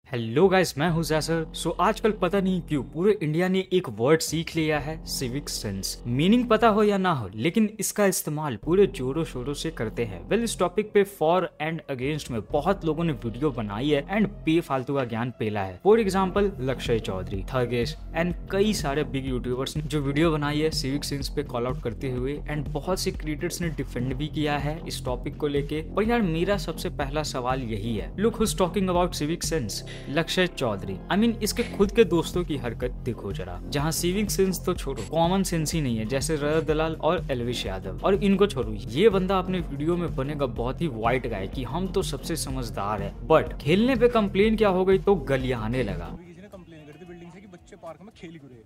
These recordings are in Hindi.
हेलो गाइस, मैं हूं जैसर। सो आजकल पता नहीं क्यों पूरे इंडिया ने एक वर्ड सीख लिया है, सिविक सेंस। मीनिंग पता हो या ना हो, लेकिन इसका इस्तेमाल पूरे जोरों शोरों से करते हैं। वेल, इस टॉपिक पे फॉर एंड अगेंस्ट में बहुत लोगों ने वीडियो बनाई है एंड बेफालतू का ज्ञान पेला है। For example Lakshay Chaudhary, Thugesh and कई सारे बिग यूट्यूबर्स ने जो वीडियो बनाई है सिविक सेंस पे कॉल आउट करते हुए, एंड बहुत से क्रिएटर्स ने डिफेंड भी किया है इस टॉपिक को लेके। पर यार, मेरा सबसे पहला सवाल यही है, look who's talking about civic sense, Lakshay Chaudhary. I mean, इसके खुद के दोस्तों की हरकत देखो जरा, जहाँ सिविक सेंस तो छोड़ो, कॉमन सेंस ही नहीं है, जैसे रजत दलाल और एलविश यादव। और इनको छोड़ो, ये बंदा अपने वीडियो में बनेगा बहुत ही वाइट गाय कि हम तो सबसे समझदार है, बट खेलने पे कंप्लेन क्या हो गई तो गलियाने लगा। किसी ने कंप्लेन कर दी बिल्डिंग से कि बच्चे पार्क में खेल क्यों रहे,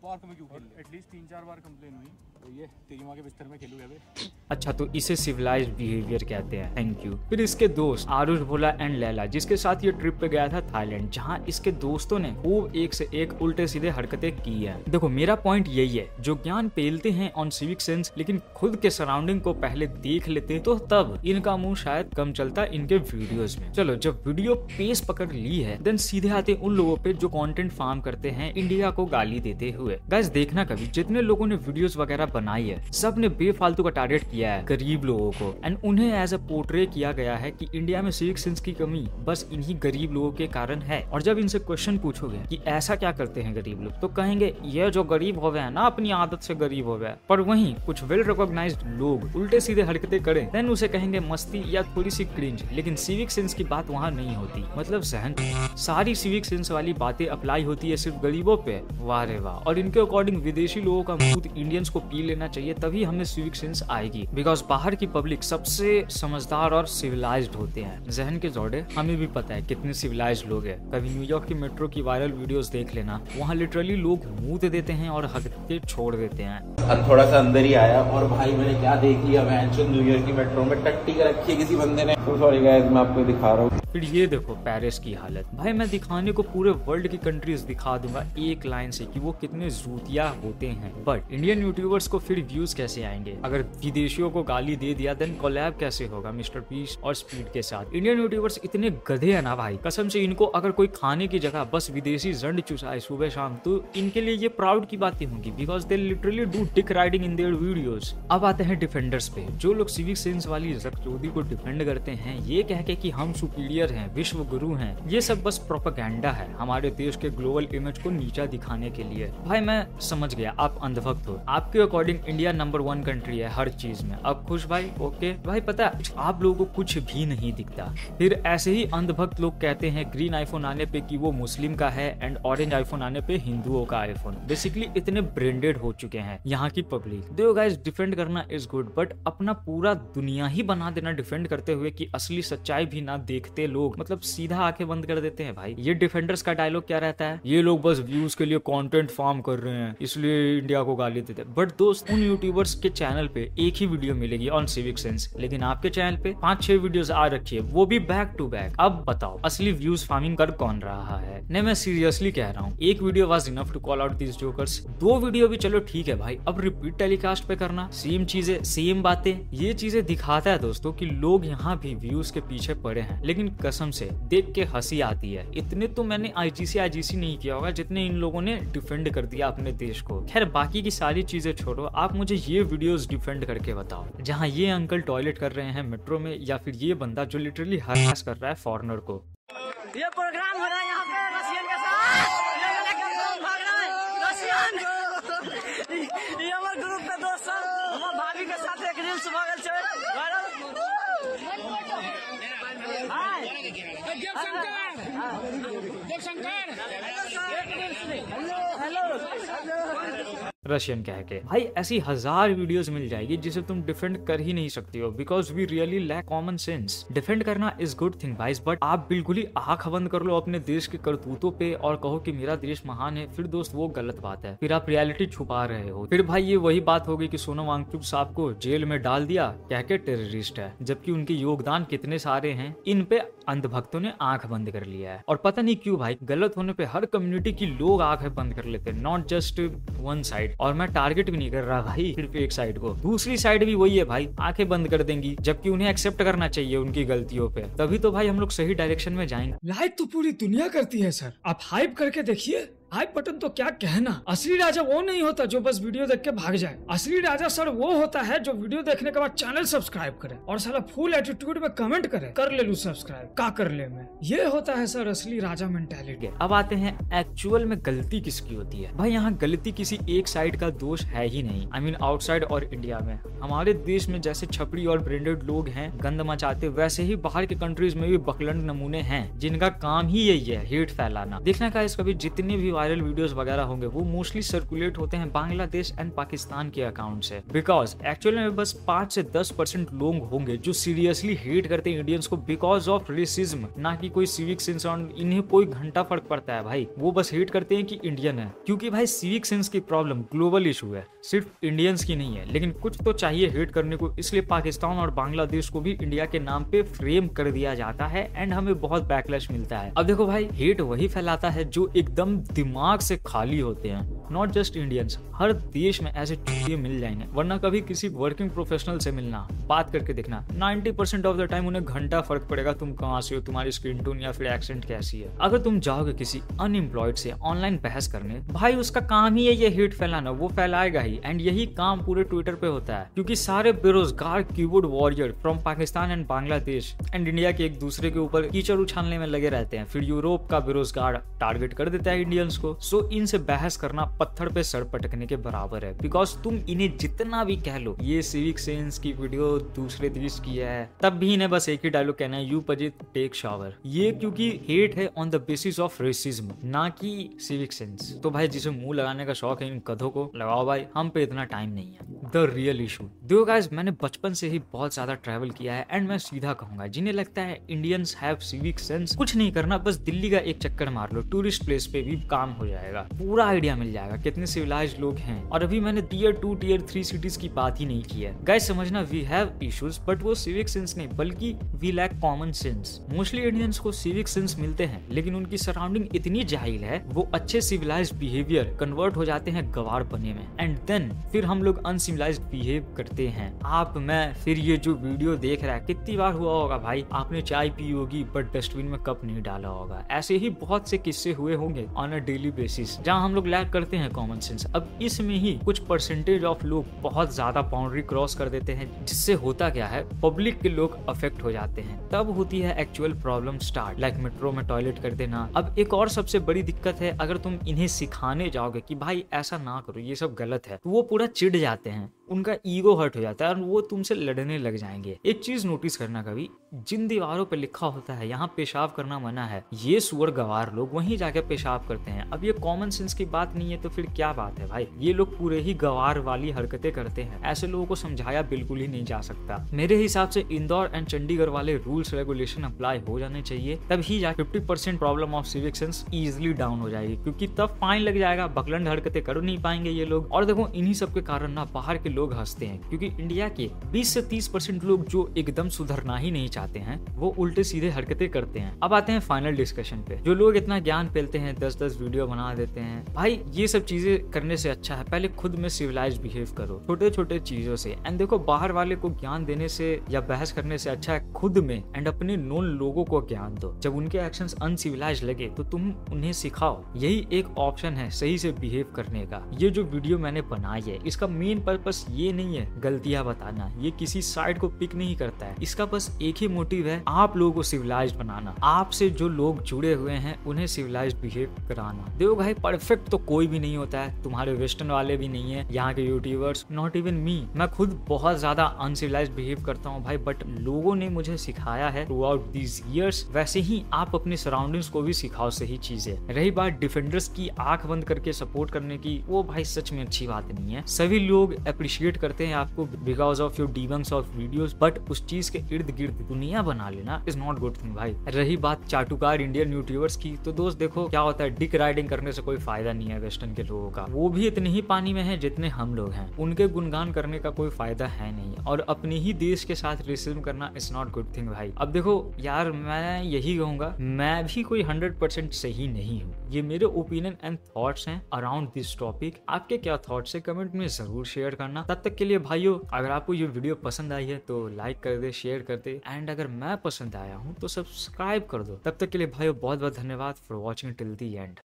पार्क में क्यों खेल रहे। एटलीस्ट 3-4 बार कंप्लेन हुई, तो ये तेरी माँ के बिस्तर में खेलूंगा बे। अच्छा, तो इसे सिविलाइज्ड बिहेवियर कहते हैं। Thank you. फिर इसके दोस्त आरुष भोला एंड लैला, जिसके साथ ये ट्रिप पे गया था थाईलैंड, जहाँ इसके दोस्तों ने खूब एक से एक उल्टे सीधे हरकतें की है। देखो, मेरा पॉइंट यही है, जो ज्ञान पेलते हैं ऑन सिविक सेंस लेकिन खुद के सराउंडिंग को पहले देख लेते तो तब इनका मुंह शायद कम चलता इनके वीडियोस में। चलो, जब वीडियो पेस पकड़ ली है, देन सीधे आते उन लोगों पे जो कंटेंट फार्म करते हैं इंडिया को गाली देते हुए। गाइस, देखना कभी जितने लोगों ने वीडियोस वगैरह बनाई है, सब ने बेफालतू का टारगेट किया है गरीब लोगों को, एंड उन्हें एज अ पोर्ट्रे किया गया है कि इंडिया में सिविक सेंस की कमी बस इन्हीं गरीब लोगों के कारण है। और जब इनसे क्वेश्चन पूछोगे कि ऐसा क्या करते हैं गरीब लोग, तो कहेंगे ये जो गरीब हो गए हैं ना, अपनी आदत से गरीब हो गए। पर वहीं कुछ वेल रिकॉग्नाइज्ड लोग उल्टे सीधे हरकतें करें, देन उसे कहेंगे मस्ती या थोड़ी सी क्रिंज, लेकिन सिविक सेंस की बात वहाँ नहीं होती। मतलब सहन, सारी सिविक सेंस वाली बातें अप्लाई होती है सिर्फ गरीबों पे। वाह रे वाह। और इनके अकॉर्डिंग विदेशी लोगों का दूध इंडियंस को पी लेना चाहिए, तभी हमें सिविक सेंस आएगी। बिकॉज बाहर की पब्लिक सबसे समझदार और सिविलाइज्ड होते हैं। जहन के जोड़े, हमें भी पता है कितने सिविलाइज्ड लोग हैं। कभी न्यूयॉर्क की मेट्रो की वायरल वीडियोस देख लेना, वहाँ लिटरली लोग मुंह दे देते हैं और हकते छोड़ देते हैं। अब थोड़ा सा अंदर ही आया और भाई मैंने क्या देख लिया, मैं न्यूयॉर्क की मेट्रो में टट्टी कर रखी है किसी बंदे ने। तो सॉरी गाइस, मैं आपको दिखा रहा हूँ। फिर ये देखो पेरिस की हालत। भाई, मैं दिखाने को पूरे वर्ल्ड की कंट्रीज दिखा दूंगा एक लाइन से कि वो कितने जूतिया होते हैं, बट इंडियन यूट्यूबर्स को फिर व्यूज कैसे आएंगे? अगर विदेशियों को गाली दे दिया, देन कोलैब कैसे होगा मिस्टर बीस्ट और स्पीड के साथ? इंडियन यूट्यूबर्स इतने गधे हैं ना भाई, कसम से। इनको अगर कोई खाने की जगह बस विदेशी जंड चुसाए सुबह शाम, तो इनके लिए ये प्राउड की बातें होंगी, because they literally do Dick riding in their videos. अब आते हैं डिफेंडर्स पे। जो लोग सिविक सेंस वाली जकचोदी को डिफेंड करते हैं, ये कह के कि हम सुपीरियर हैं, विश्व गुरु हैं, ये सब बस प्रोपेगेंडा है हमारे देश के ग्लोबल इमेज को नीचा दिखाने के लिए। भाई, मैं समझ गया आप अंधभक्त हो। आपके अकॉर्डिंग इंडिया नंबर 1 कंट्री है हर चीज में। अब खुश भाई? ओके भाई, पता है आप लोगों को कुछ भी नहीं दिखता। फिर ऐसे ही अंधभक्त लोग कहते हैं ग्रीन आईफोन आने पे कि वो मुस्लिम का है, एंड ऑरेंज आईफोन आने पे हिंदुओं का आईफोन। बेसिकली इतने ब्रांडेड हो चुके हैं यहाँ की पब्लिक। देखो गाइस, डिफेंड करना इज गुड, बट अपना पूरा दुनिया ही बना देना डिफेंड करते हुए कि असली सच्चाई भी ना देखते लोग, मतलब सीधा आंखें बंद कर देते हैं भाई। ये डिफेंडर्स का डायलॉग क्या रहता है? ये लोग बस व्यूज के लिए कंटेंट फार्म कर रहे हैं, इसलिए इंडिया को गाली देते हैं। बट दोस्त, उन यूट्यूबर्स के चैनल पे एक ही वीडियो मिलेगी ऑन सिविक सेंस, लेकिन आपके चैनल पे 5-6 वीडियोस आ रखी है, वो भी बैक टू बैक। अब बताओ असली व्यूज फार्मिंग कर कौन रहा है? नहीं, मैं सीरियसली कह रहा हूँ, एक video was enough to call out these jokers. 2 video भी चलो ठीक है भाई, अब रिपीट टेलीकास्ट पे करना सेम चीजें, सेम बातें, ये चीजें दिखाता है दोस्तों कि लोग यहाँ भी व्यूज के पीछे पड़े हैं। लेकिन कसम से देख के हंसी आती है। इतने तो मैंने आईजीसी नहीं किया होगा जितने इन लोगों ने डिफेंड कर दिया अपने देश को। खैर, बाकी की सारी चीजें छोड़ो, आप मुझे ये वीडियोस डिफेंड करके बताओ, जहाँ ये अंकल टॉयलेट कर रहे हैं मेट्रो में, या फिर ये बंदा जो लिटरली हरास कर रहा है फॉरेनर को। ये प्रोग्राम हो रहा है यहाँ पे रशियन के साथ, भाग रहा है रशियन। ये हमारे ग्रुप पे दोस्त सब, हमारे भाभी के साथ एक रील्स भागल चले वायरल। रशियन कह के भाई, ऐसी 1000 वीडियोस मिल जाएगी जिसे तुम डिफेंड कर ही नहीं सकती हो, because we really lack common sense. Defend करना इज गुड थिंग भाई, बट आप बिल्कुल ही आंख बंद कर लो अपने देश के करतूतों पे और कहो कि मेरा देश महान है, फिर दोस्त वो गलत बात है। फिर आप रियलिटी छुपा रहे हो। फिर भाई, ये वही बात होगी कि सोनम वांगचुक साहब को जेल में डाल दिया कह के टेररिस्ट है, जबकि उनके योगदान कितने सारे हैं। इन पे अंधभक्तों ने आंख बंद कर लिया है। और पता नहीं क्यों भाई, गलत होने पे हर कम्युनिटी की लोग आंखें बंद कर लेते हैं, नॉट जस्ट वन साइड। और मैं टारगेट भी नहीं कर रहा भाई सिर्फ एक साइड को, दूसरी साइड भी वही है भाई, आंखें बंद कर देंगी, जबकि उन्हें एक्सेप्ट करना चाहिए उनकी गलतियों पे, तभी तो भाई हम लोग सही डायरेक्शन में जाएंगे। लाइक तो पूरी दुनिया करती है सर, आप हाइप करके देखिए। हाइप बटन तो क्या कहना। असली राजा वो नहीं होता जो बस वीडियो देख के भाग जाए। असली राजा सर वो होता है जो वीडियो देखने के बाद चैनल सब्सक्राइब करे और साला फुल एटीट्यूड में कमेंट करे, कर ले लू सब्सक्राइब, का कर ले मैं। ये होता है सर असली राजा मेंटालिटी। अब आते हैं एक्चुअल में गलती किसकी होती है। भाई यहाँ गलती किसी एक साइड का दोष है ही नहीं। आई मीन आउटसाइड और इंडिया में, हमारे देश में जैसे छपरी और ब्रांडेड लोग हैं गंद मचाते, वैसे ही बाहर के कंट्रीज में भी बकलंड नमूने हैं जिनका काम ही यही है, हेट फैलाना। देखना का इसका भी जितने भी वायरल वीडियोस वगैरह होंगे वो मोस्टली सर्कुलेट होते हैं बांग्लादेश एंड पाकिस्तान के अकाउंट से, बिकॉज एक्चुअली में बस 5 से 10% लोग होंगे जो सीरियसली हेट करते हैं इंडियंस को बिकॉज ऑफ रेसिज्म, ना कि कोई सिविक सेंस। और इन्हें कोई घंटा फर्क पड़ता है भाई, वो बस हेट करते हैं कि इंडियन है, क्योंकि भाई सिविक सेंस की प्रॉब्लम ग्लोबल इशू है, सिर्फ इंडियंस की नहीं है। लेकिन कुछ तो चाहिए हेट करने को, इसलिए पाकिस्तान और बांग्लादेश को भी इंडिया के नाम पे फ्रेम कर दिया जाता है एंड हमें बहुत बैकलैश मिलता है। अब देखो भाई, हेट वही फैलाता है जो एकदम दिमाग से खाली होते हैं, नॉट जस्ट इंडियंस। हर देश में ऐसे चीजें मिल जाएंगे, वरना कभी किसी वर्किंग प्रोफेशनल से मिलना, बात करके देखना, 90% ऑफ द टाइम उन्हें घंटा फर्क पड़ेगा तुम कहाँ से हो, तुम्हारी स्किन टोन या फिर एक्सेंट कैसी है। अगर तुम जाओगे किसी अनएम्प्लॉयड से ऑनलाइन बहस करने, भाई उसका काम ही है ये हेट फैलाना, वो फैलाएगा ही। एंड यही काम पूरे ट्विटर पे होता है, क्योंकि सारे बेरोजगार keyboard warrior from Pakistan and Bangladesh and India के एक दूसरे के ऊपर कीचड़ उछालने में लगे रहते हैं। फिर यूरोप का बेरोजगार टारगेट कर देता है इंडियंस को। सो इनसे बहस करना पत्थर पे सर पटकने के बराबर है, बिकॉज तुम इन्हें जितना भी कह लो ये सिविक सेंस की वीडियो दूसरे देश की है, तब भी इन्हें बस एक ही डायलॉग कहना है, यू पजित टेक शावर। ये क्योंकि हेट है on the basis of racism, ना कि सिविक सेंस। तो भाई जिसे मुंह लगाने का शौक है इन कधों को लगाओ भाई, हम पे इतना टाइम नहीं है। द रियल इशू देखो गाइस, मैंने बचपन से ही बहुत ज्यादा ट्रैवल किया है एंड मैं सीधा कहूंगा जिन्हें लगता है इंडियंस हैव सिविक सेंस, कुछ नहीं करना, बस दिल्ली का एक चक्कर मार लो, टूरिस्ट प्लेस पे भी काम हो जाएगा, पूरा आइडिया मिल जाएगा कितने सिविलाइज्ड लोग हैं। और अभी मैंने टियर 2 टियर 3 सिटीज की बात ही नहीं की है। गाइस समझना, वी हैव इश्यूज बट वो सिविक सेंस नहीं, बल्कि we lack common sense. Mostly Indians को सिविक सेंस मिलते हैं, लेकिन उनकी सराउंडिंग इतनी जाहिल है, वो अच्छे सिविलाइज्ड बिहेवियर कन्वर्ट हो जाते हैं गवार बने में, एंड देन फिर हम लोग अनसिविलाइज्ड बिहेव करते हैं। आप, मैं, फिर ये जो वीडियो देख रहा है, कितनी बार हुआ होगा भाई आपने चाय पी होगी बट डस्टबिन में कप नहीं डाला होगा। ऐसे ही बहुत से किस्से हुए होंगे ऑन अ डेली बेसिस जहां हम लोग लैक करते हैं कॉमन सेंस। अब इसमें ही कुछ परसेंटेज ऑफ लोग बहुत ज्यादा बाउंड्री क्रॉस कर देते हैं, जिससे होता क्या है, पब्लिक के लोग अफेक्ट हो जाते हैं। तब होती है actual problem start, like metro में टॉयलेट कर देना। अब एक और सबसे बड़ी दिक्कत है, अगर तुम इन्हें सिखाने जाओगे कि भाई ऐसा ना करो, ये सब गलत है, तो वो पूरा चिढ़ जाते हैं, उनका ईगो हर्ट हो जाता है और वो तुमसे लड़ने लग जाएंगे। एक चीज नोटिस करना, कभी जिन दीवारों पे लिखा होता है यहाँ पेशाब करना मना है, ये सुअर गवार लोग वहीं जाके पेशाब करते हैं। अब ये कॉमन सेंस की बात नहीं है तो फिर क्या बात है भाई, ये लोग पूरे ही गवार वाली हरकतें करते हैं। ऐसे लोगों को समझाया बिल्कुल ही नहीं जा सकता। मेरे हिसाब से इंदौर एंड चंडीगढ़ वाले रूल्स रेगुलेशन अप्लाई हो जाने चाहिए, तभी जाके 50% problem of civic sense easily down हो जाएगी, क्योंकि तब फाइन लग जाएगा, बकलंड हरकतें कर नहीं पाएंगे ये लोग। और देखो इन्हीं सब के कारण ना बाहर के लोग हंसते हैं, क्योंकि इंडिया के 20 से 30% लोग जो एकदम सुधरना ही नहीं चाहते हैं वो उल्टे सीधे हरकतें करते हैं। अब आते हैं फाइनल डिस्कशन पे। जो लोग इतना ज्ञान फैलते हैं, 10-10 वीडियो बना देते हैं, भाई ये सब चीजें करने से अच्छा है पहले खुद में सिविलाइज्ड बिहेव करो, छोटे छोटे चीजों से। एंड देखो बाहर वाले को ज्ञान देने से या बहस करने से अच्छा है खुद में एंड अपने नोन लोगों को ज्ञान दो। जब उनके एक्शंस अनसिविलाइज्ड लगे तो तुम उन्हें सिखाओ, यही एक ऑप्शन है सही से बिहेव करने का। ये जो वीडियो मैंने बनाई है इसका मेन पर्पस ये नहीं है गलतियां बताना, ये किसी साइड को पिक नहीं करता है, इसका बस एक ही मोटिव है, आप लोगों को सिविलाइज्ड बनाना, आपसे जो लोग जुड़े हुए हैं उन्हें सिविलाइज्ड बिहेव कराना। देखो भाई परफेक्ट तो कोई भी नहीं होता है, तुम्हारे वेस्टर्न वाले भी नहीं है, यहाँ के यूट्यूबर्स, नॉट इवन मी, मैं खुद बहुत ज्यादा अनसिविलाइज्ड बिहेव करता हूँ भाई, बट लोगों ने मुझे सिखाया है थ्रू आउट दीज ईयर्स। वैसे ही आप अपने सराउंडिंग्स को भी सिखाओ सही चीजें। रही बात डिफेंडर्स की आंख बंद करके सपोर्ट करने की, वो भाई सच में अच्छी बात नहीं है। सभी लोग अप्रिशिएट करते हैं आपको because of your debunks of videos, but उस चीज के इर्द गिर्द दुनिया बना लेना इज नॉट गुड थिंग भाई। रही बात चाटुकार इंडियन यूट्यूबर्स की, तो दोस्त देखो क्या होता है, डिक राइडिंग करने से कोई फायदा नहीं है वेस्टर्न के लोगों का। वो भी इतने ही पानी में है जितने हम लोग हैं, उनके गुणगान करने का कोई फायदा है नहीं। और अपने ही देश के साथ रेसिज्म करना इज नॉट गुड थिंग भाई। अब देखो यार, मैं यही कहूंगा, मैं भी कोई 100% सही नहीं हूँ। ये मेरे ओपिनियन एंड थॉट्स हैं अराउंड दिस टॉपिक। आपके क्या थॉट्स है कमेंट में जरूर शेयर करना। तब तक के लिए भाइयों, अगर आपको ये वीडियो पसंद आई है तो लाइक कर दे, शेयर कर दे, एंड अगर मैं पसंद आया हूँ तो सब्सक्राइब कर दो। तब तक के लिए भाइयों बहुत बहुत धन्यवाद for watching till the and.